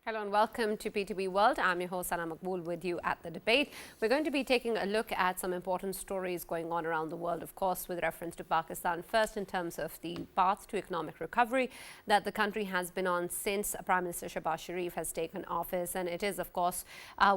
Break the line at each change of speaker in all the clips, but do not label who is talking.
Hello and welcome to P2B World. I'm your host, Maqbool, with you at the debate. We're going to be taking a look at some important stories going on around the world, of course, with reference to Pakistan. First, in terms of the path to economic recovery that the country has been on since Prime Minister Shehbaz Sharif has taken office. And it is, of course,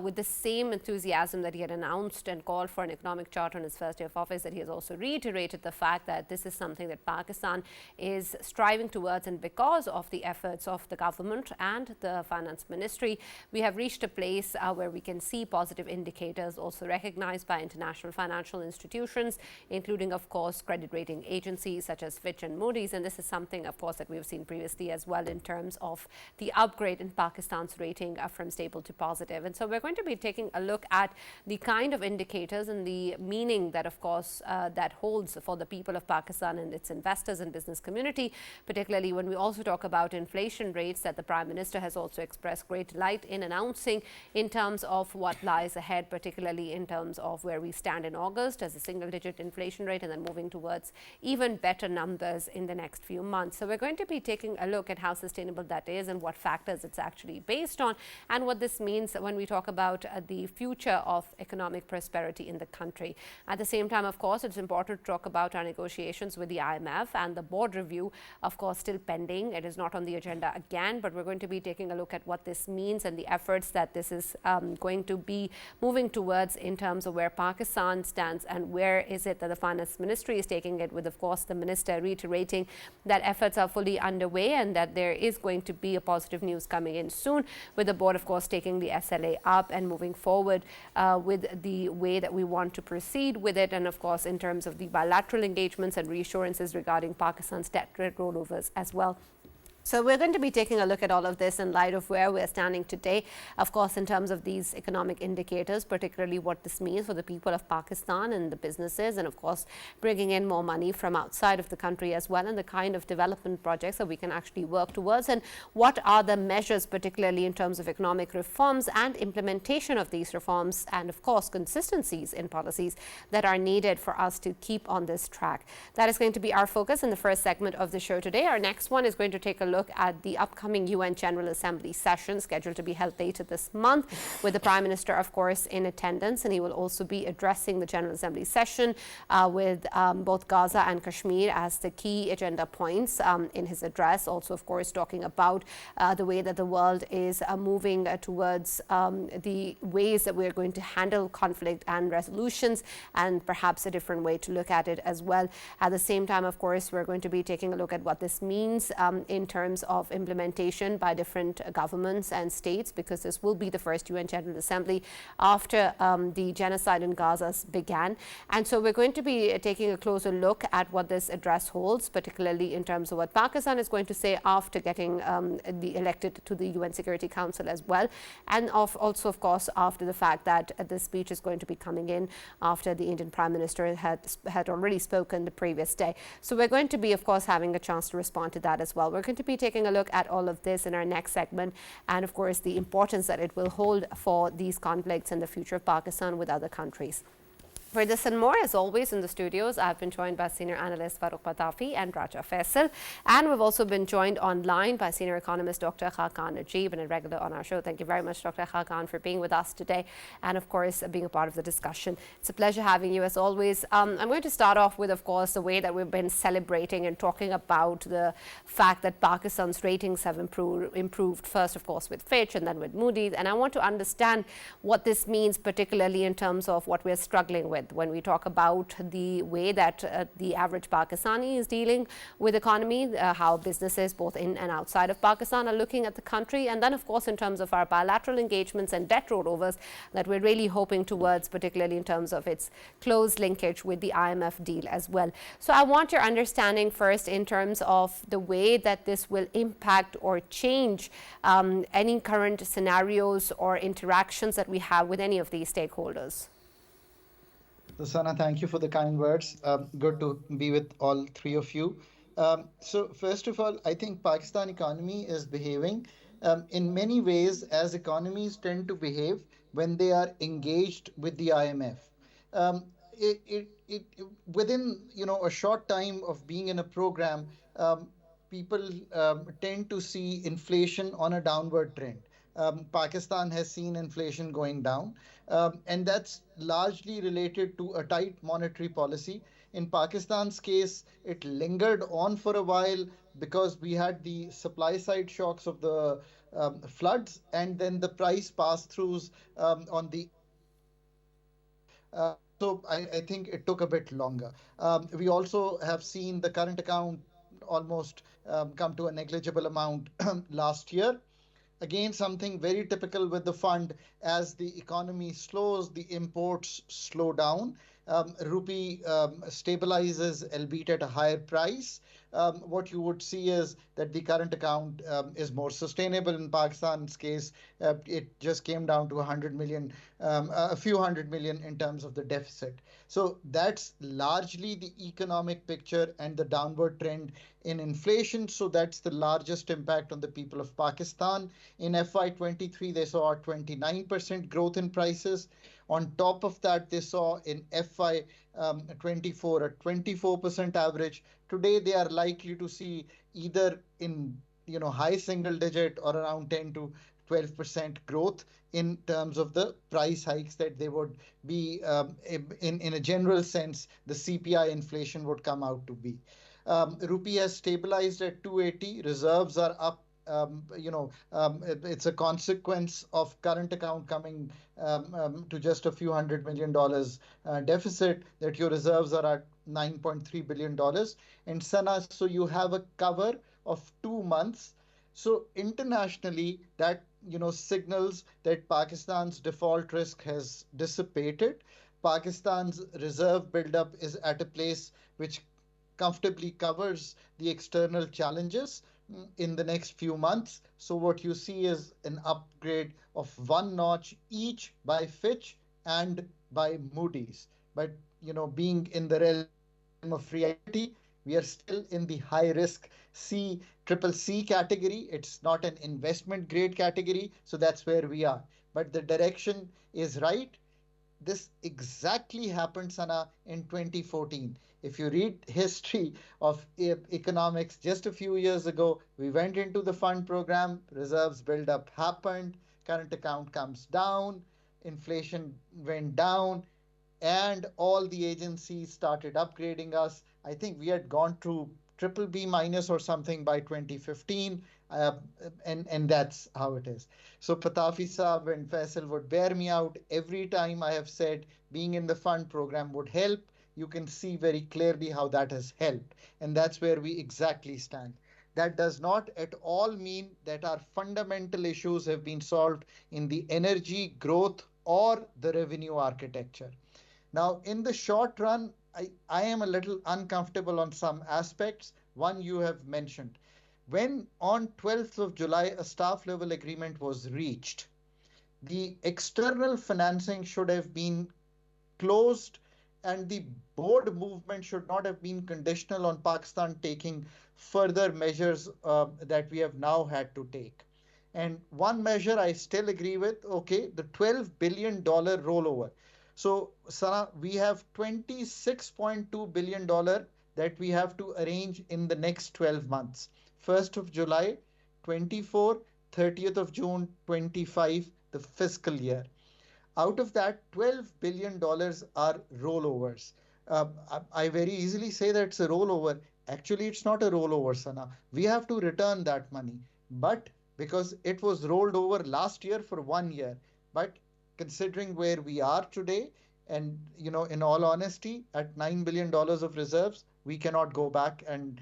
with the same enthusiasm that he had announced and called for an economic charter on his first day of office, that he has also reiterated the fact that this is something that Pakistan is striving towards. And because of the efforts of the government and the finance ministry, we have reached a place where we can see positive indicators also recognized by international financial institutions, including, of course, credit rating agencies such as Fitch and Moody's. And this is something, of course, that we've seen previously as well in terms of the upgrade in Pakistan's rating from stable to positive. And so we're going to be taking a look at the kind of indicators and the meaning that, of course, that holds for the people of Pakistan and its investors and business community, particularly when we also talk about inflation rates that the Prime Minister has also expressed great delight in announcing in terms of what lies ahead, particularly in terms of where we stand in August as a single-digit inflation rate and then moving towards even better numbers in the next few months. So we're going to be taking a look at how sustainable that is and what factors it's actually based on and what this means when we talk about the future of economic prosperity in the country. At the same time, of course, it's important to talk about our negotiations with the IMF and the board review, of course, still pending. It is not on the agenda again, but we're going to be taking a look at what this means and the efforts that this is going to be moving towards in terms of where Pakistan stands and where is it that the finance ministry is taking it, with, of course, the minister reiterating that efforts are fully underway and that there is going to be a positive news coming in soon, with the board, of course, taking the SLA up and moving forward with the way that we want to proceed with it, and, of course, in terms of the bilateral engagements and reassurances regarding Pakistan's debt rollovers as well. So we're going to be taking a look at all of this in light of where we're standing today, of course, in terms of these economic indicators, particularly what this means for the people of Pakistan and the businesses, and, of course, bringing in more money from outside of the country as well, and the kind of development projects that we can actually work towards, and what are the measures, particularly in terms of economic reforms and implementation of these reforms, and, of course, consistencies in policies that are needed for us to keep on this track. That is going to be our focus in the first segment of the show today. Our next one is going to take a look at the upcoming UN General Assembly session scheduled to be held later this month, with the Prime Minister, of course, in attendance, and he will also be addressing the General Assembly session with both Gaza and Kashmir as the key agenda points in his address. Also, of course, talking about the way that the world is moving towards the ways that we're going to handle conflict and resolutions, and perhaps a different way to look at it as well. At the same time, of course, we're going to be taking a look at what this means in terms of implementation by different governments and states, because this will be the first UN General Assembly after the genocide in Gaza began. And so we're going to be taking a closer look at what this address holds, particularly in terms of what Pakistan is going to say after getting elected to the UN Security Council as well, and also, of course, after the fact that this speech is going to be coming in after the Indian Prime Minister had already spoken the previous day. So we're going to be, of course, having a chance to respond to that as well. We're going to be taking a look at all of this in our next segment, and, of course, the importance that it will hold for these conflicts and the future of Pakistan with other countries. For this and more, as always, in the studios, I've been joined by senior analyst Farrukh Pitafi and Raja Faisal. And we've also been joined online by senior economist Dr. Khaqan Najib, and a regular on our show. Thank you very much, Dr. Khaqan, for being with us today and, of course, being a part of the discussion. It's a pleasure having you, as always. I'm going to start off with, of course, the way that we've been celebrating and talking about the fact that Pakistan's ratings have improved, first, of course, with Fitch and then with Moody's. And I want to understand what this means, particularly in terms of what we're struggling with when we talk about the way that the average Pakistani is dealing with economy, how businesses both in and outside of Pakistan are looking at the country, and then, of course, in terms of our bilateral engagements and debt rollovers that we're really hoping towards, particularly in terms of its close linkage with the IMF deal as well. So I want your understanding first in terms of the way that this will impact or change any current scenarios or interactions that we have with any of these stakeholders.
So, Sana, thank you for the kind words. Good to be with all three of you. So, first of all, I think Pakistan economy is behaving in many ways as economies tend to behave when they are engaged with the IMF. Um, Within a short time of being in a program, people tend to see inflation on a downward trend. Pakistan has seen inflation going down, and that's largely related to a tight monetary policy. In Pakistan's case, it lingered on for a while because we had the supply side shocks of the floods and then the price pass throughs on the so I think it took a bit longer. We also have seen the current account almost come to a negligible amount last year. Again, something very typical with the fund. As the economy slows, the imports slow down. Rupee stabilizes, albeit at a higher price. What you would see is that the current account is more sustainable. In Pakistan's case, it just came down to 100 million, a few hundred million in terms of the deficit. So that's largely the economic picture and the downward trend in inflation. So that's the largest impact on the people of Pakistan. In FY23, they saw a 29% growth in prices. On top of that, they saw in FY24 a 24% average. Today, they are likely to see either in high single digit or around 10 to 12% growth in terms of the price hikes that they would be in a general sense the CPI inflation would come out to be. Rupee has stabilized at 280. Reserves are up. It's a consequence of current account coming to just a few $100 million deficit that your reserves are at $9.3 billion. And Sana, so you have a cover of 2 months. So internationally, that signals that Pakistan's default risk has dissipated. Pakistan's reserve buildup is at a place which comfortably covers the external challenges in the next few months. So what you see is an upgrade of one notch each by Fitch and by Moody's. But being in the realm of reality, we are still in the high risk C category. It's not an investment grade category, so that's where we are. But the direction is right. This exactly happened, Sana, in 2014. If you read history of economics just a few years ago, we went into the fund program, reserves buildup happened, current account comes down, inflation went down, and all the agencies started upgrading us. I think we had gone to triple B minus or something by 2015, uh, and that's how it is. So Pitafi Saab and Faisal would bear me out every time I have said being in the fund program would help. You can see very clearly how that has helped, and that's where we exactly stand. That does not at all mean that our fundamental issues have been solved in the energy growth or the revenue architecture. Now, in the short run, I am a little uncomfortable on some aspects. One you have mentioned. When on 12th of July a staff level agreement was reached, the external financing should have been closed, and the board movement should not have been conditional on Pakistan taking further measures that we have now had to take. And one measure I still agree with, okay, the $12 billion rollover. So, Sana, we have $26.2 billion that we have to arrange in the next 12 months. 1st of July 24, 30th of June 25, the fiscal year. Out of that, $12 billion are rollovers. I very easily say that it's a rollover. Actually, it's not a rollover, Sana. We have to return that money. But because it was rolled over last year for 1 year. But considering where we are today, and in all honesty, at $9 billion of reserves, we cannot go back and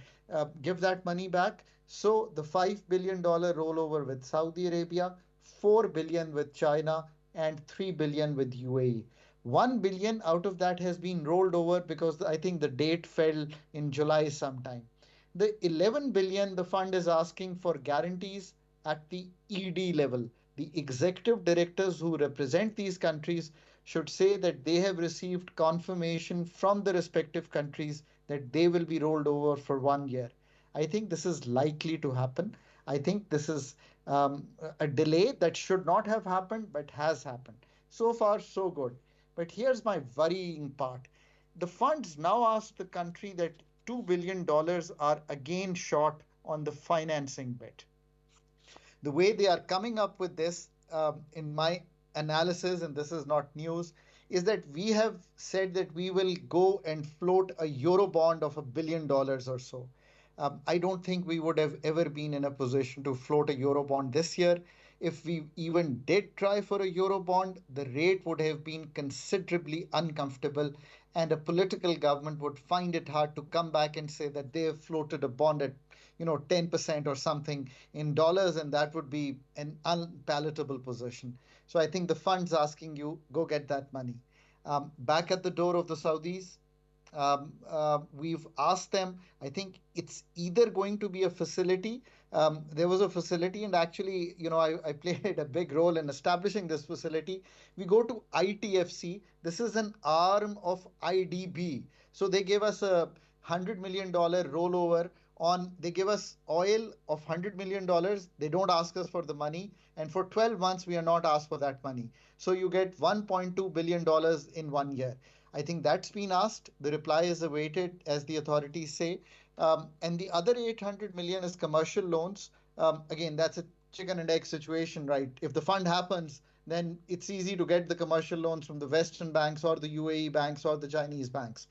give that money back. So the $5 billion rollover with Saudi Arabia, 4 billion with China, and 3 billion with UAE. 1 billion out of that has been rolled over because I think the date fell in July sometime. The 11 billion the fund is asking for guarantees at the ED level. The executive directors who represent these countries should say that they have received confirmation from the respective countries that they will be rolled over for 1 year. I think this is likely to happen. I think this is a delay that should not have happened but has happened. So far, so good. But here's my worrying part. The funds now ask the country that $2 billion are again short on the financing bit. The way they are coming up with this in my analysis, and this is not news, is that we have said that we will go and float a euro bond of $1 billion or so. I don't think we would have ever been in a position to float a euro bond this year. If we even did try for a euro bond, the rate would have been considerably uncomfortable, and a political government would find it hard to come back and say that they have floated a bond at 10% or something in dollars, and that would be an unpalatable position. So I think the fund's asking you, go get that money. Back at the door of the Saudis, we've asked them. I think it's either going to be a facility. There was a facility, and actually, I played a big role in establishing this facility. We go to ITFC. This is an arm of IDB. So they gave us a $100 million rollover on, they give us oil of $100 million. They don't ask us for the money. And for 12 months, we are not asked for that money. So you get $1.2 billion in 1 year. I think that's been asked. The reply is awaited, as the authorities say. And the other 800 million is commercial loans. Again, that's a chicken and egg situation, right? If the fund happens, then it's easy to get the commercial loans from the Western banks or the UAE banks or the Chinese banks.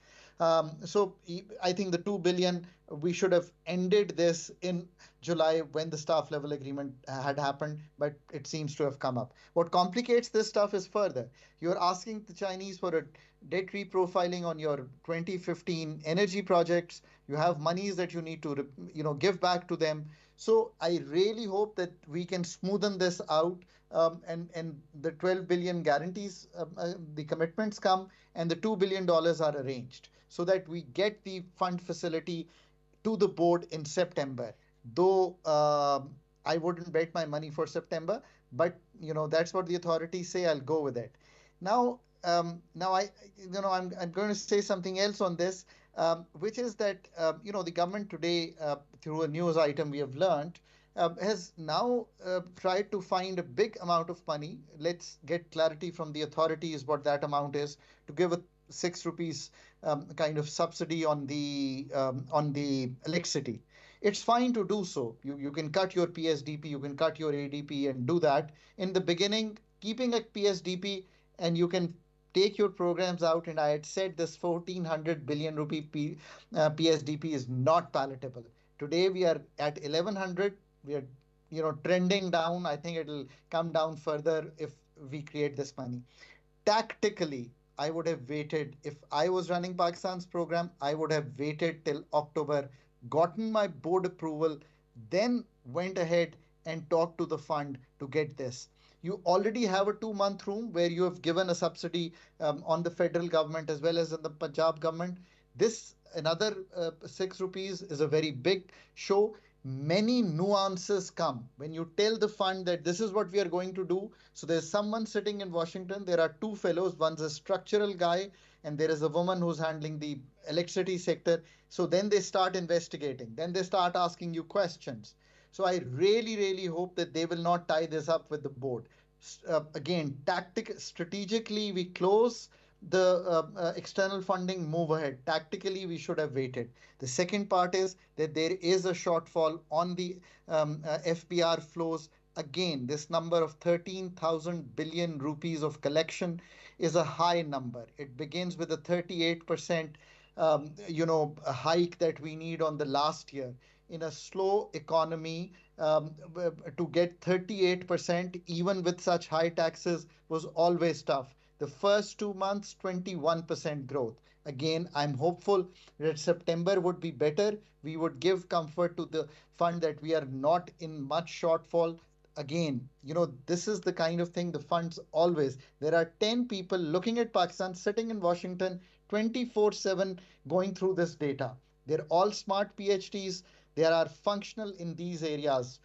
So I think the 2 billion, we should have ended this in July when the staff level agreement had happened, but it seems to have come up. What complicates this stuff is further. You're asking the Chinese for a debt reprofiling on your 2015 energy projects. You have monies that you need to give back to them. So I really hope that we can smoothen this out, and the 12 billion guarantees, the commitments come, and the $2 billion are arranged so that we get the fund facility to the board in September. Though I wouldn't bet my money for September, but that's what the authorities say. I'll go with it. Now I'm going to say something else on this, which is that the government today, through a news item we have learned, has now tried to find a big amount of money. Let's get clarity from the authorities what that amount is, to give a 6 rupees kind of subsidy on the electricity. It's fine to do so. You can cut your PSDP, you can cut your ADP and do that. In the beginning, keeping a PSDP, and you can take your programs out. And I had said this 1400 billion rupee PSDP is not palatable. Today we are at 1100. We are trending down. I think it'll come down further if we create this money. Tactically, I would have waited. If I was running Pakistan's program, I would have waited till October, gotten my board approval, then went ahead and talked to the fund to get this. You already have a 2-month room where you have given a subsidy on the federal government as well as in the Punjab government. This another 6 rupees is a very big show. Many nuances come when you tell the fund that this is what we are going to do. So there's someone sitting in Washington. There are two fellows. One's a structural guy, and there is a woman who's handling the electricity sector. So then they start investigating. Then they start asking you questions. So I really, really hope that they will not tie this up with the board. Again, strategically, we close the external funding, move ahead. Tactically, we should have waited. The second part is that there is a shortfall on the FBR flows. Again, this number of 13,000 billion rupees of collection is a high number. It begins with a 38% a hike that we need on the last year. In a slow economy, to get 38%, even with such high taxes, was always tough. The first 2 months, 21% growth. Again, I'm hopeful that September would be better. We would give comfort to the fund that we are not in much shortfall. Again, this is the kind of thing the funds always. There are 10 people looking at Pakistan, sitting in Washington 24/7, going through this data. They're all smart PhDs. They are functional in these areas: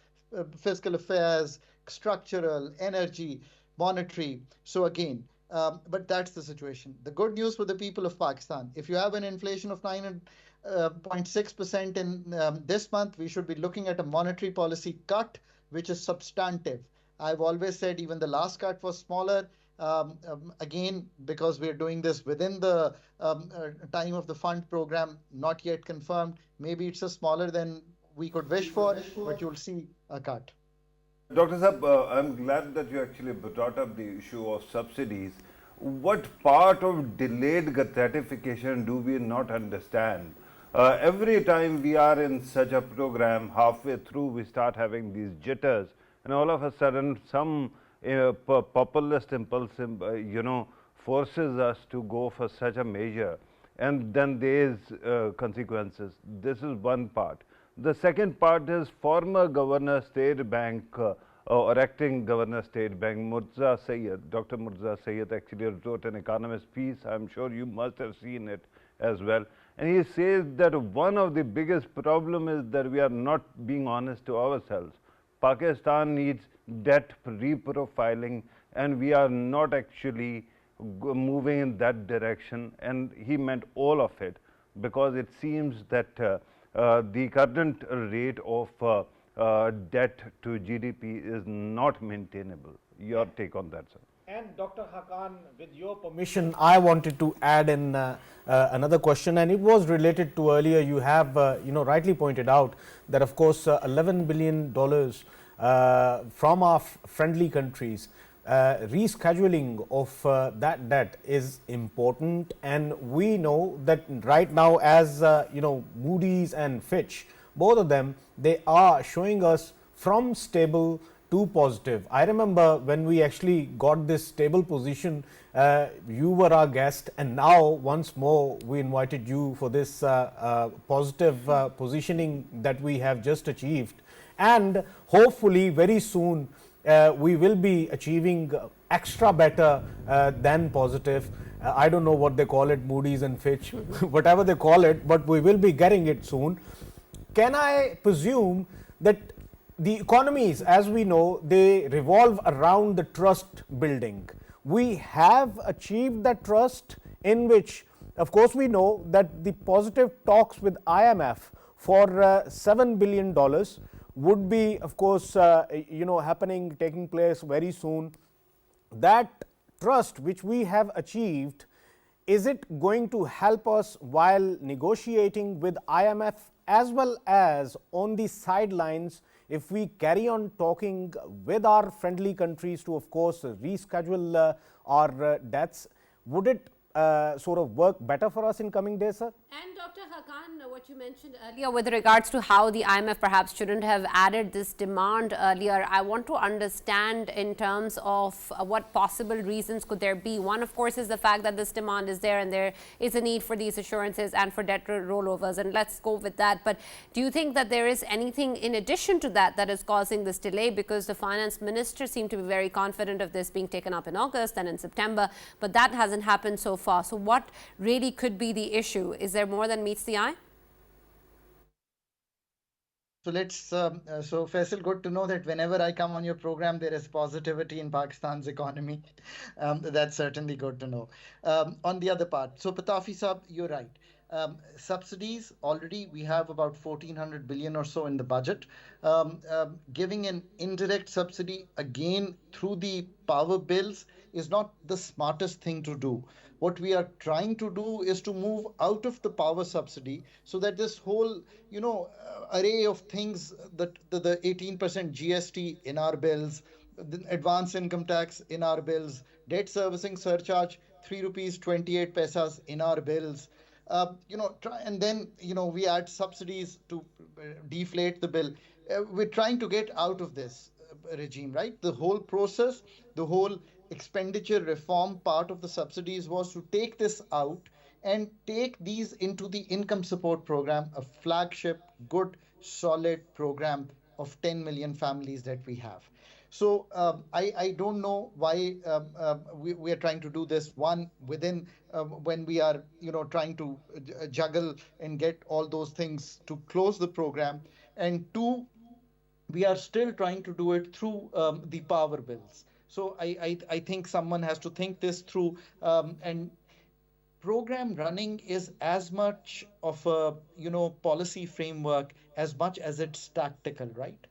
fiscal affairs, structural, energy, monetary. So again, but that's the situation. The good news for the people of Pakistan: if you have an inflation of 9.6% in this month, we should be looking at a monetary policy cut, which is substantive. I've always said even the last cut was smaller. Again, because we're doing this within the time of the fund program, not yet confirmed. Maybe it's a smaller than we could wish for, but you'll see a cut.
Dr. Saab, I'm glad that you actually brought up the issue of subsidies. What part of delayed gratification do we not understand? Every time we are in such a program, halfway through we start having these jitters, and all of a sudden some populist impulse, forces us to go for such a measure, and then there is consequences. This is one part. The second part is former Governor State Bank or acting Governor State Bank, Murtaza Sayed, Dr. Murtaza Sayed actually wrote an economist piece. I'm sure you must have seen it as well. And he says that one of the biggest problem is that we are not being honest to ourselves. Pakistan needs debt reprofiling, and we are not actually moving in that direction. And he meant all of it, because it seems that the current rate of debt to GDP is not maintainable. Your take on that, sir?
And Dr. Hakan, with your permission, I wanted to add in another question, and it was related to earlier. You have, rightly pointed out that, of course, $11 billion from our friendly countries, rescheduling of that debt is important, and we know that right now, as Moody's and Fitch, both of them, they are showing us from stable to positive. I remember when we actually got this stable position, you were our guest, and now once more we invited you for this positive positioning that we have just achieved, and hopefully very soon we will be achieving extra better than positive. I don't know what they call it, Moody's and Fitch, whatever they call it, but we will be getting it soon. Can I presume that the economies, as we know, they revolve around the trust building? We have achieved that trust, in which, of course, we know that the positive talks with IMF for $7 billion would be, of course, happening, taking place very soon. That trust which we have achieved, is it going to help us while negotiating with IMF, as well as on the sidelines, if we carry on talking with our friendly countries to, of course, reschedule our debts? Would it sort of work better for us in coming days, sir?
And Dr. Hakan, what you mentioned earlier with regards to how the IMF perhaps shouldn't have added this demand earlier, I want to understand in terms of what possible reasons could there be. One, of course, is the fact that this demand is there and there is a need for these assurances and for debt rollovers, and let's go with that. But do you think that there is anything in addition to that that is causing this delay? Because the finance minister seemed to be very confident of this being taken up in August and in September, but that hasn't happened so far. So what really could be the issue? Is there more than meets the eye?
So Faisal, good to know that whenever I come on your program, there is positivity in Pakistan's economy. That's certainly good to know. On the other part, so Pitafi Saab, you're right. Subsidies, already we have about 1400 billion or so in the budget. Giving an indirect subsidy again through the power bills is not the smartest thing to do. What we are trying to do is to move out of the power subsidy, so that this whole array of things, that the 18% GST in our bills, the advance income tax in our bills, debt servicing surcharge 3 rupees 28 paisas in our bills, and then we add subsidies to deflate the bill. We're trying to get out of this regime, right? The whole process, the whole expenditure reform part of the subsidies was to take this out and take these into the income support program, a flagship, good, solid program of 10 million families that we have. So I don't know why we are trying to do this, one, within when we are trying to juggle and get all those things to close the program, and two, we are still trying to do it through the power bills. So I think someone has to think this through, and program running is as much of a policy framework as much as it's tactical, right?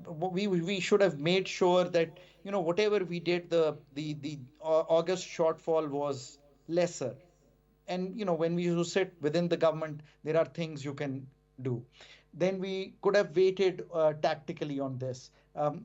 We should have made sure that whatever we did, the August shortfall was lesser. And when you sit within the government, there are things you can do. Then we could have waited tactically on this.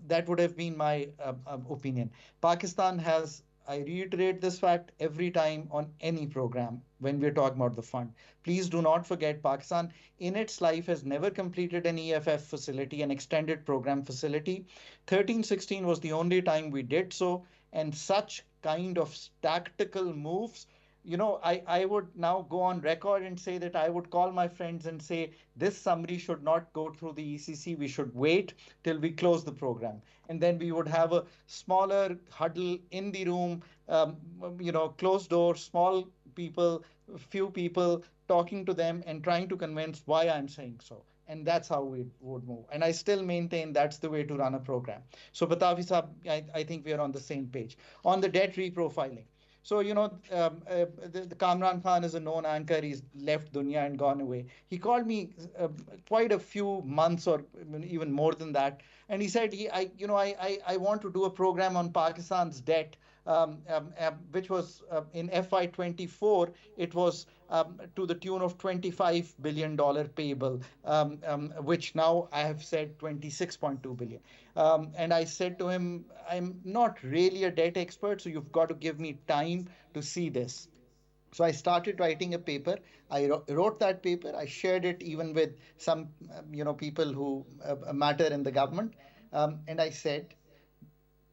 That would have been my opinion. Pakistan has, I reiterate this fact every time on any program when we're talking about the fund. Please do not forget Pakistan in its life has never completed an EFF facility, an extended program facility. 13-16 was the only time we did so, and such kind of tactical moves, I would now go on record and say that I would call my friends and say, this summary should not go through the ECC. We should wait till we close the program. And then we would have a smaller huddle in the room, closed doors, small people, few people talking to them and trying to convince why I'm saying so. And that's how we would move. And I still maintain that's the way to run a program. So, Pitafi Saab, I think we are on the same page. On the debt reprofiling. So, the Kamran Khan is a known anchor. He's left dunya and gone away. He called me quite a few months or even more than that. And he said, I want to do a program on Pakistan's debt, which was in FY24, it was to the tune of $25 billion payable, which now I have said 26.2 billion. And I said to him, I'm not really a debt expert, so you've got to give me time to see this. So I started writing a paper. I wrote that paper. I shared it even with some, people who matter in the government. And I said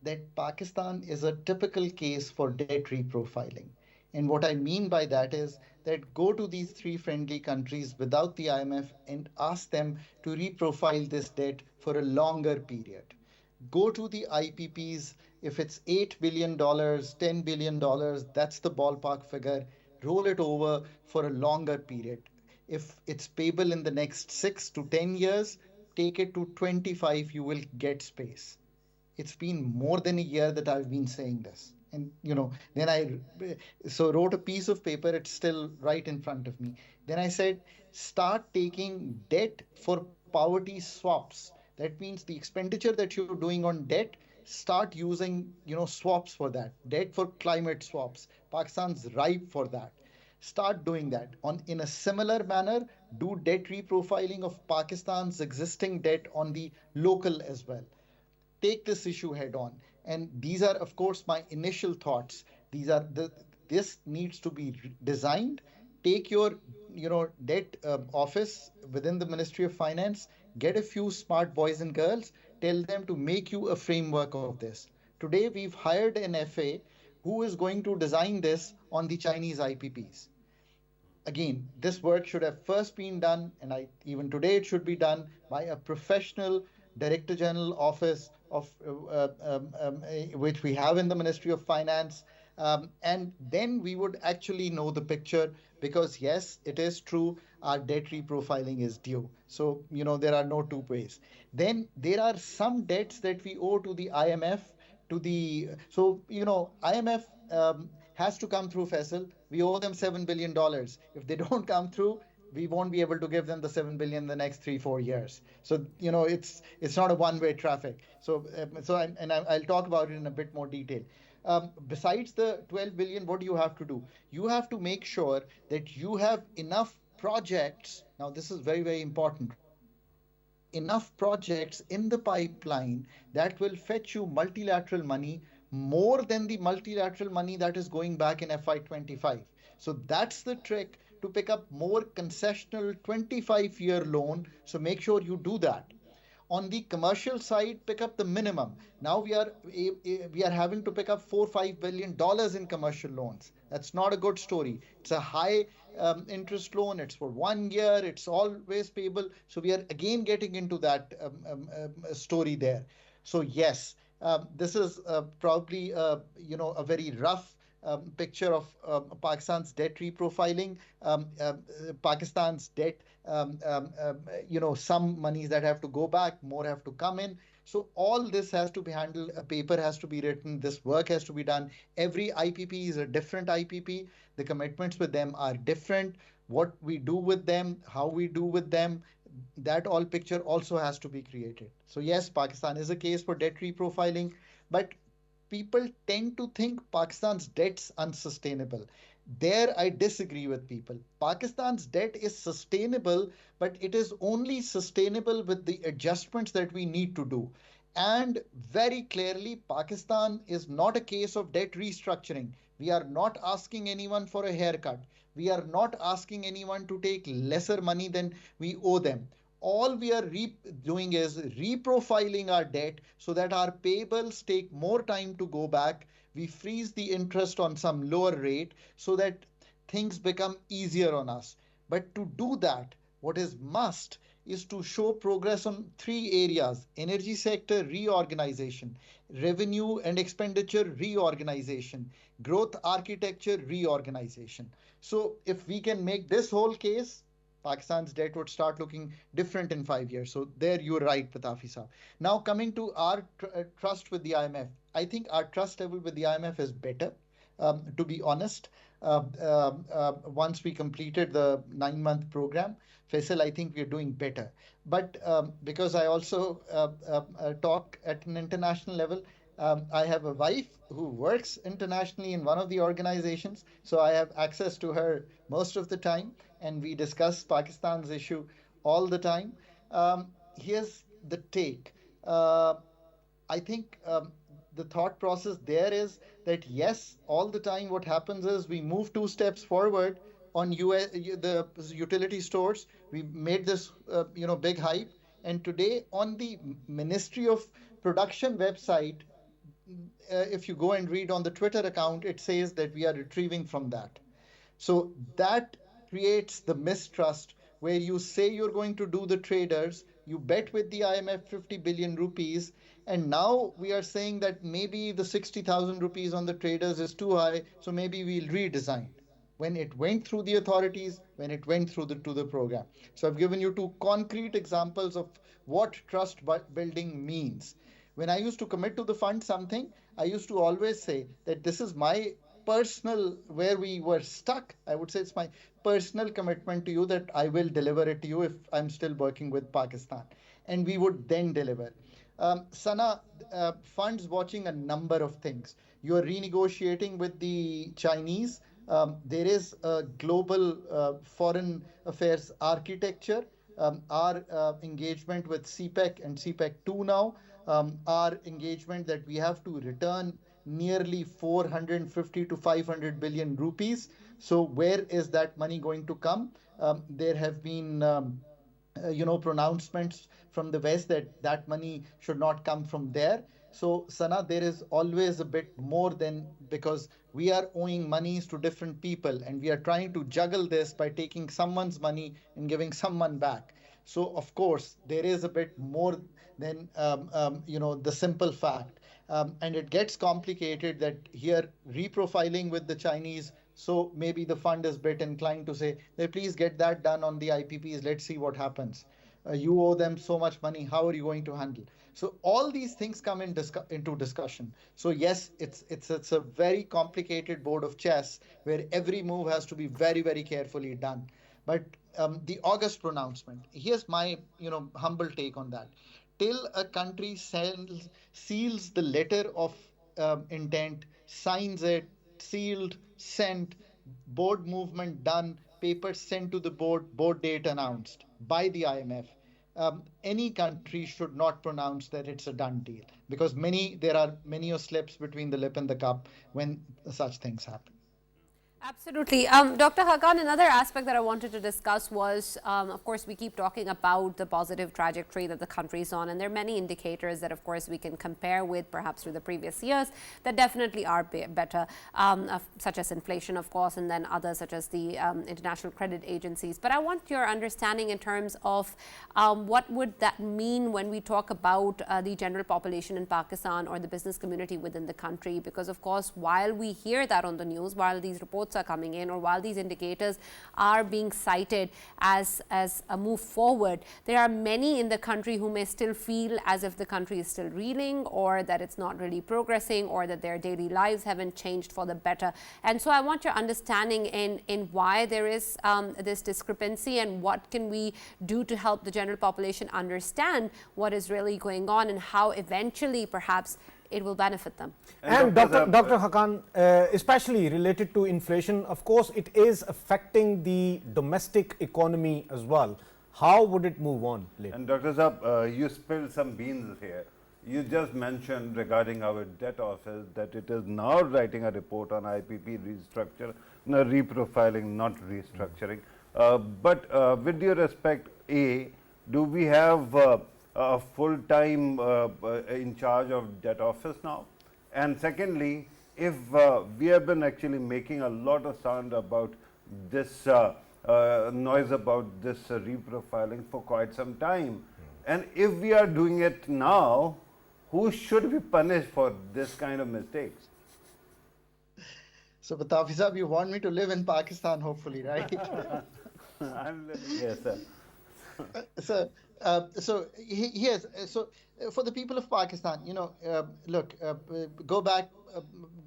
that Pakistan is a typical case for debt reprofiling. And what I mean by that is that go to these three friendly countries without the IMF and ask them to reprofile this debt for a longer period. Go to the IPPs. If it's $8 billion, $10 billion, that's the ballpark figure. Roll it over for a longer period. If it's payable in the next 6 to 10 years, take it to 25, you will get space. It's been more than a year that I've been saying this. And, then I wrote a piece of paper. It's still right in front of me. Then I said, start taking debt for poverty swaps. That means the expenditure that you're doing on debt, start using, swaps for that. Debt for climate swaps. Pakistan's ripe for that. Start doing that. In a similar manner, do debt reprofiling of Pakistan's existing debt on the local as well. Take this issue head on. And these are, of course, my initial thoughts. This needs to be designed. Take your, debt office within the Ministry of Finance, get a few smart boys and girls, tell them to make you a framework of this. Today, we've hired an FA who is going to design this on the Chinese IPPs. Again, this work should have first been done, and even today it should be done by a professional Director General Office of which we have in the Ministry of Finance, and then we would actually know the picture. Because yes, it is true, our debt reprofiling is due. So there are no two ways. Then there are some debts that we owe to the IMF. IMF has to come through, Faisal. We owe them $7 billion. If they don't come through, we won't be able to give them the $7 billion in the next 3-4 years. So it's not a one-way traffic. I'll talk about it in a bit more detail. Besides the 12 billion, what do you have to do? You have to make sure that you have enough projects. Now, this is very, very important. Enough projects in the pipeline that will fetch you multilateral money more than the multilateral money that is going back in FY25. So that's the trick, to pick up more concessional 25-year loan. So make sure you do that. On the commercial side, pick up the minimum. Now we are having to pick up $4-5 billion in commercial loans. That's not a good story. It's a high interest loan. It's for 1 year. It's always payable. So we are again getting into that story there. So yes, this is probably a very rough picture of Pakistan's debt reprofiling. Pakistan's debt, some monies that have to go back, more have to come in. So all this has to be handled. A paper has to be written. This work has to be done. Every IPP is a different IPP. The commitments with them are different. What we do with them, how we do with them, that all picture also has to be created. So yes, Pakistan is a case for debt reprofiling, but people tend to think Pakistan's debt's unsustainable. There I disagree with people. Pakistan's debt is sustainable, but it is only sustainable with the adjustments that we need to do. And very clearly, Pakistan is not a case of debt restructuring. We are not asking anyone for a haircut. We are not asking anyone to take lesser money than we owe them. All we are doing is reprofiling our debt so that our payables take more time to go back. We freeze the interest on some lower rate so that things become easier on us. But to do that, what is must is to show progress on three areas: energy sector reorganization, revenue and expenditure reorganization, growth architecture reorganization. So if we can make this whole case, Pakistan's debt would start looking different in 5 years. So there you're right, Pitafi Saab. Now coming to our trust with the IMF, I think our trust level with the IMF is better, to be honest. Once we completed the 9-month program, Faisal, I think we're doing better. But because I also talk at an international level, I have a wife who works internationally in one of the organizations, so I have access to her most of the time, and we discuss Pakistan's issue all the time. Here's the take. I think the thought process there is that yes, all the time what happens is we move 2 steps forward on the utility stores. We made this big hype, and today on the Ministry of Production website, if you go and read on the Twitter account, it says that we are retrieving from that. So that creates the mistrust where you say you're going to do the traders, you bet with the IMF 50 billion rupees, and now we are saying that maybe the 60,000 rupees on the traders is too high, so maybe we'll redesign. When it went through the authorities, when it went through to the program. So I've given you 2 concrete examples of what trust building means. When I used to commit to the fund something, I used to always say that this is my personal, where we were stuck, I would say it's my personal commitment to you that I will deliver it to you if I'm still working with Pakistan. And we would then deliver. Sana, funds watching a number of things. You are renegotiating with the Chinese. There is a global foreign affairs architecture. Our engagement with CPEC and CPEC 2 now, our engagement that we have to return nearly 450 to 500 billion rupees. So where is that money going to come? There have been pronouncements from the West that that money should not come from there. So Sana, there is always a bit more than, because we are owing monies to different people and we are trying to juggle this by taking someone's money and giving someone back. So of course there is a bit more than the simple fact, and it gets complicated that here reprofiling with the Chinese. So maybe the fund is a bit inclined to say, hey, please get that done on the IPPs. Let's see what happens. You owe them so much money. How are you going to handle? So all these things come into discussion. So yes, it's a very complicated board of chess where every move has to be very, very carefully done. But the August pronouncement, here's my humble take on that. Till a country seals the letter of intent, signs it, sealed, sent, board movement done, papers sent to the board date announced by the IMF. Any country should not pronounce that it's a done deal, because there are many slips between the lip and the cup when such things happen.
Absolutely. Dr. Haqqan, another aspect that I wanted to discuss was, of course, we keep talking about the positive trajectory that the country is on, and there are many indicators that, of course, we can compare with perhaps through the previous years that definitely are better, such as inflation, of course, and then others such as the international credit agencies. But I want your understanding in terms of what would that mean when we talk about the general population in Pakistan or the business community within the country, because, of course, while we hear that on the news, while these reports are coming in, or while these indicators are being cited as a move forward, there are many in the country who may still feel as if the country is still reeling, or that it's not really progressing, or that their daily lives haven't changed for the better. And so I want your understanding in why there is this discrepancy, and what can we do to help the general population understand what is really going on and how eventually perhaps it will benefit them.
And Dr. Haqqan, especially related to inflation, of course, it is affecting the domestic economy as well. How would it move on later?
And Dr. Saab, you spilled some beans here. You just mentioned regarding our debt office that it is now writing a report on IPP restructure, no, reprofiling, not restructuring. But with due respect, A, do we have a full-time in charge of debt office now? And secondly, if we have been actually making a lot of sound about this noise about this reprofiling for quite some time, and if we are doing it now, who should be punished for this kind of mistakes?
So, Pitafi Sahab, you want me to live in Pakistan, hopefully, right?
Yes, sir.
Yes. For the people of Pakistan, look, go back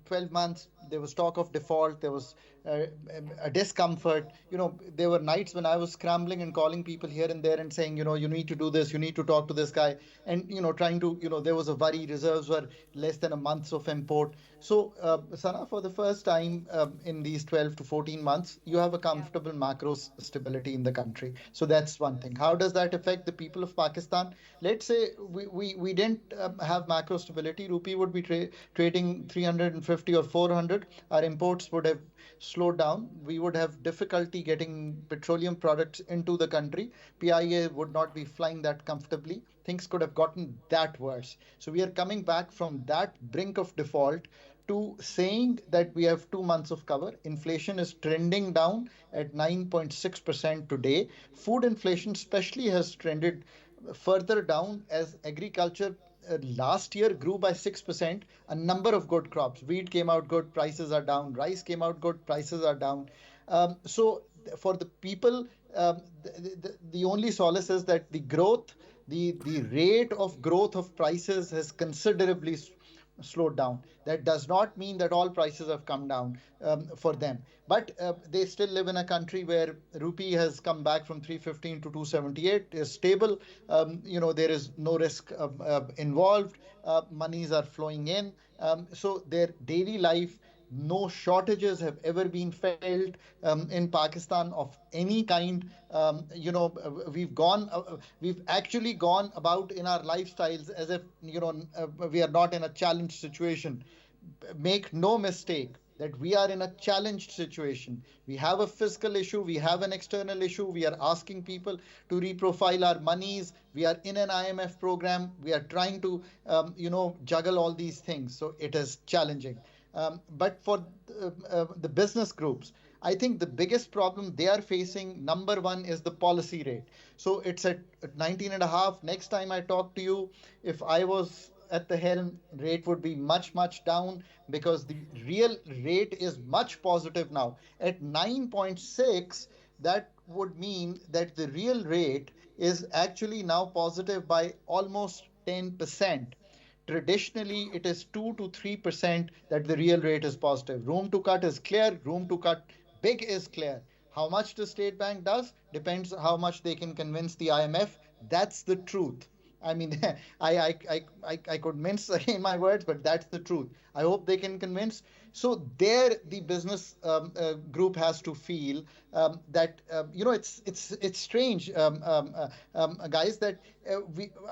12 months. There was talk of default. There was a discomfort. There were nights when I was scrambling and calling people here and there and saying, you need to do this. You need to talk to this guy, and trying to, there was a worry. Reserves were less than a month's of import. So, Sana, for the first time in these 12 to 14 months, you have a comfortable macro stability in the country. So that's one thing. How does that affect the people of Pakistan? Let's say we didn't have macro stability. Rupee would be trading 350 or 400. Our imports would have slowed down. We would have difficulty getting petroleum products into the country. PIA would not be flying that comfortably. Things could have gotten that worse. So we are coming back from that brink of default to saying that we have 2 months of cover. Inflation is trending down at 9.6% today. Food inflation especially has trended further down as agriculture last year grew by 6%. A number of good crops. Wheat came out good, prices are down. Rice came out good, prices are down. So for the people, the only solace is that the rate of growth of prices has considerably slowed down. That does not mean that all prices have come down for them. But they still live in a country where rupee has come back from 315 to 278, is stable. There is no risk involved. Monies are flowing in. So their daily life, no shortages have ever been felt in Pakistan of any kind. We've actually gone about in our lifestyles as if we are not in a challenged situation. Make no mistake that we are in a challenged situation. We have a fiscal issue, we have an external issue, we are asking people to reprofile our monies, we are in an IMF program, we are trying to, juggle all these things. So it is challenging. But for the business groups, I think the biggest problem they are facing, number one, is the policy rate. So it's at 19 and a half. Next time I talk to you, if I was at the helm, rate would be much, much down because the real rate is much positive now. At 9.6, that would mean that the real rate is actually now positive by almost 10%. Traditionally, it is 2 to 3% that the real rate is positive. Room to cut is clear, room to cut big is clear. How much the state bank does depends how much they can convince the IMF. That's the truth. I mean, I could mince again my words, but that's the truth. I hope they can convince. So there, the business group has to feel that it's strange, guys. That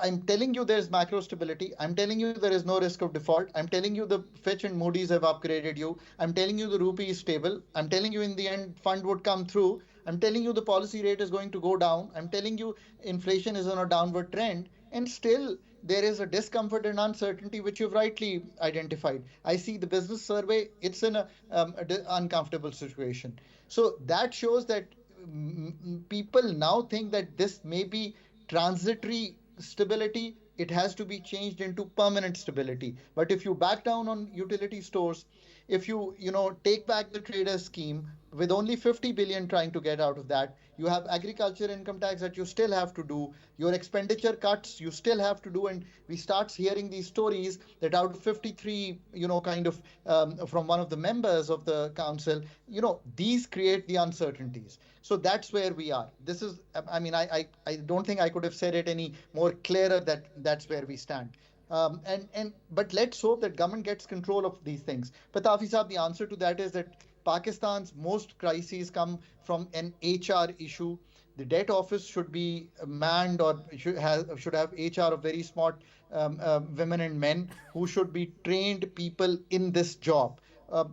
I'm telling you, there's macro stability. I'm telling you, there is no risk of default. I'm telling you, the Fitch and Moody's have upgraded you. I'm telling you, the rupee is stable. I'm telling you, in the end, fund would come through. I'm telling you, the policy rate is going to go down. I'm telling you, inflation is on a downward trend. And still, there is a discomfort and uncertainty, which you've rightly identified. I see the business survey, it's in an uncomfortable situation. So that shows that people now think that this may be transitory stability. It has to be changed into permanent stability. But if you back down on utility stores, if you take back the trader scheme with only 50 billion trying to get out of that, you have agriculture income tax that you still have to do, your expenditure cuts you still have to do, and we start hearing these stories that out of 53 kind of from one of the members of the council, these create the uncertainties. So that's where we are. This is, I mean, I don't think I could have said it any more clearer that that's where we stand. But let's hope that government gets control of these things. But Tafi Saab, the answer to that is that Pakistan's most crises come from an HR issue. The debt office should be manned, or should have HR of very smart women and men who should be trained people in this job.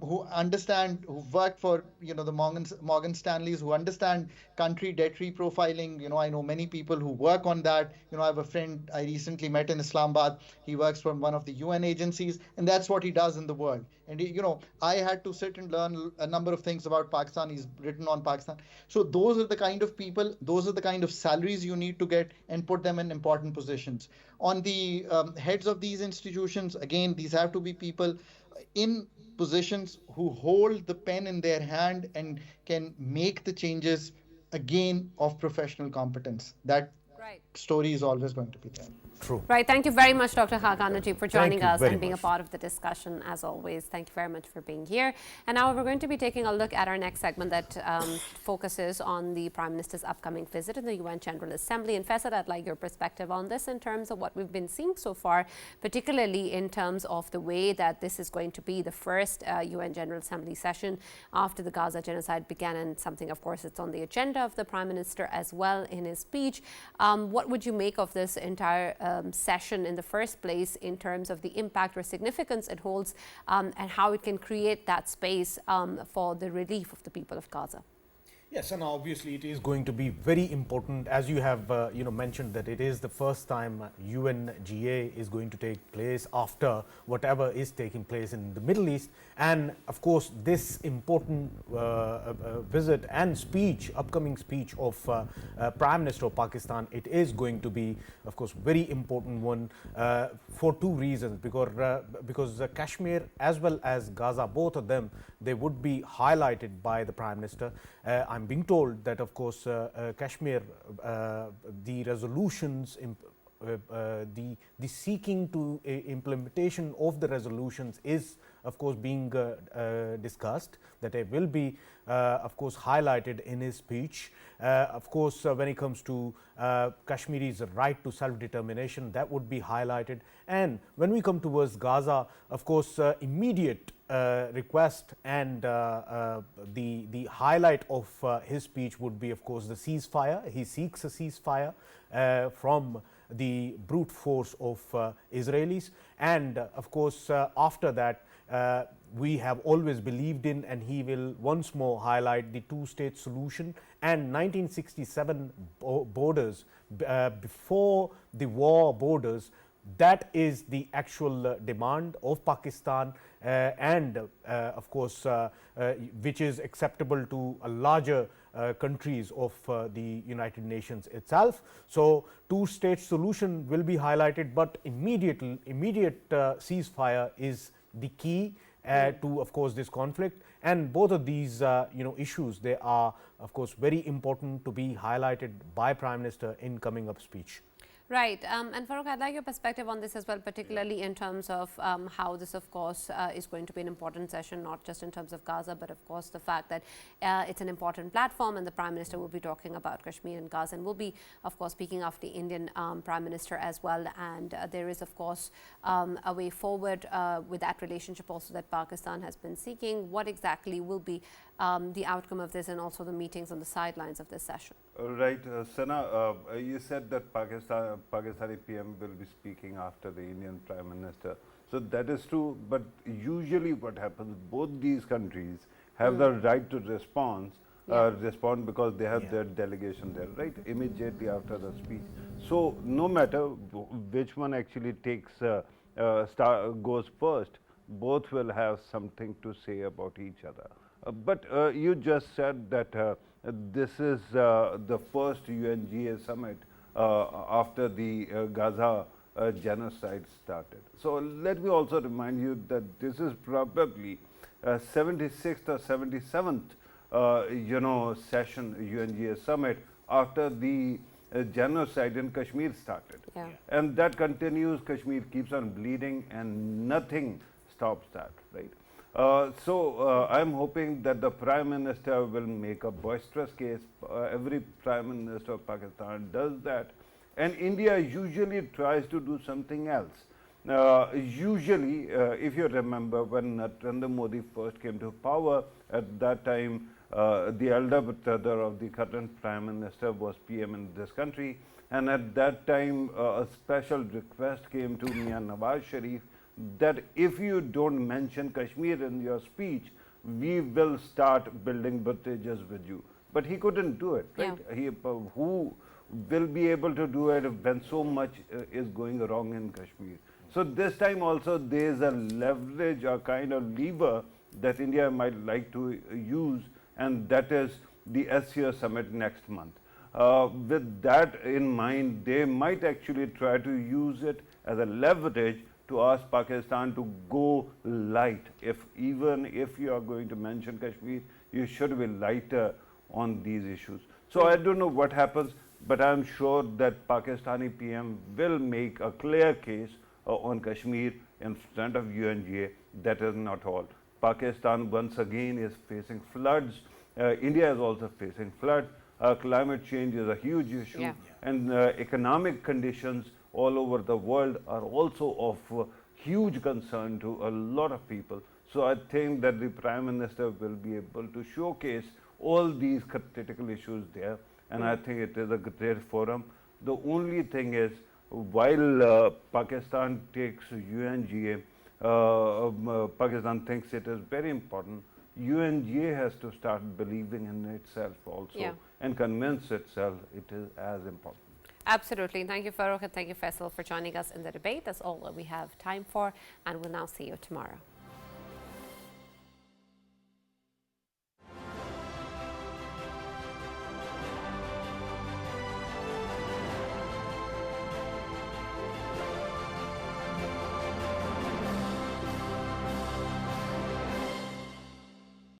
Who understand, who work for the Morgan Stanleys, who understand country debt reprofiling. I know many people who work on that. I have a friend I recently met in Islamabad. He works from one of the UN agencies, and that's what he does in the world. And I had to sit and learn a number of things about Pakistan. He's written on Pakistan. So those are the kind of people, those are the kind of salaries you need to get and put them in important positions. On the heads of these institutions, again, these have to be people in positions who hold the pen in their hand and can make the changes, again, of professional competence. That story is always going to be there.
True.
Right. Thank you very much, Dr. Khaqanaji, for joining us and being
much.
a part of the discussion, as always. Thank you very much for being here. And now we're going to be taking a look at our next segment that focuses on the Prime Minister's upcoming visit in the UN General Assembly. And Faisal, I'd like your perspective on this in terms of what we've been seeing so far, particularly in terms of the way that this is going to be the first UN General Assembly session after the Gaza genocide began, and something, of course, it's on the agenda of the Prime Minister as well in his speech. What would you make of this entire session in the first place in terms of the impact or significance it holds, and how it can create that space for the relief of the people of Gaza?
Yes, and obviously it is going to be very important, as you have mentioned, that it is the first time UNGA is going to take place after whatever is taking place in the Middle East. And of course, this important visit and speech, upcoming speech of Prime Minister of Pakistan, it is going to be, of course, very important one for two reasons. Because Kashmir as well as Gaza, both of them, they would be highlighted by the Prime Minister. I'm being told that, of course, Kashmir, the resolutions, the seeking to implementation of the resolutions is, of course, being discussed, that it will be, of course, highlighted in his speech. Of course, when it comes to Kashmiri's right to self-determination, that would be highlighted. And when we come towards Gaza, of course, immediate request and the highlight of his speech would be, of course, the ceasefire. He seeks a ceasefire from the brute force of Israelis. And of course, after that, we have always believed in, and he will once more highlight the two-state solution and 1967 borders, before the war borders. That is the actual demand of Pakistan, and of course, which is acceptable to a larger countries of the United Nations itself. So two-state solution will be highlighted, but immediate ceasefire is the key to, of course, this conflict. And both of these issues, they are, of course, very important to be highlighted by Prime Minister in coming up speech.
Right. And Farrukh, I'd like your perspective on this as well, particularly in terms of how this, of course, is going to be an important session, not just in terms of Gaza, but of course the fact that it's an important platform, and the Prime Minister will be talking about Kashmir and Gaza, and will be, of course, speaking of the Indian Prime Minister as well. And there is, of course, a way forward with that relationship also that Pakistan has been seeking. What exactly will be the outcome of this, and also the meetings on the sidelines of this session?
Right, Sana, you said that Pakistani PM will be speaking after the Indian Prime Minister. So that is true, but usually what happens, both these countries have the right to respond because they have their delegation there, right, immediately after the speech. So no matter which one actually takes goes first, both will have something to say about each other. But you just said that this is the first UNGA summit after the Gaza genocide started. So let me also remind you that this is probably 76th or 77th session UNGA summit after the genocide in Kashmir started.
Yeah.
And that continues. Kashmir keeps on bleeding and nothing stops that, right? So I'm hoping that the Prime Minister will make a boisterous case. Every Prime Minister of Pakistan does that. And India usually tries to do something else. Usually, if you remember, when Narendra Modi first came to power, at that time, the elder brother of the current Prime Minister was PM in this country. And at that time, a special request came to Mia Nawaz Sharif that if you don't mention Kashmir in your speech, we will start building bridges with you. But he couldn't do it, right?
Yeah.
Who will be able to do it when so much is going wrong in Kashmir? So this time also there is a leverage, a kind of lever that India might like to use, and that is the SCO summit next month. With that in mind, they might actually try to use it as a leverage to ask Pakistan to go light. Even if you are going to mention Kashmir, you should be lighter on these issues. So I don't know what happens, but I'm sure that Pakistani PM will make a clear case on Kashmir in front of UNGA. That is not all. Pakistan once again is facing floods. India is also facing floods. Climate change is a huge issue, and economic conditions all over the world are also of huge concern to a lot of people. So I think that the Prime Minister will be able to showcase all these critical issues there, and I think it is a great forum. The only thing is, while Pakistan takes UNGA, Pakistan thinks it is very important, UNGA has to start believing in itself also and convince itself it is as important.
Absolutely. Thank you, Farrukh, and thank you, Faisal, for joining us in the debate. That's all that we have time for, and we'll now see you tomorrow.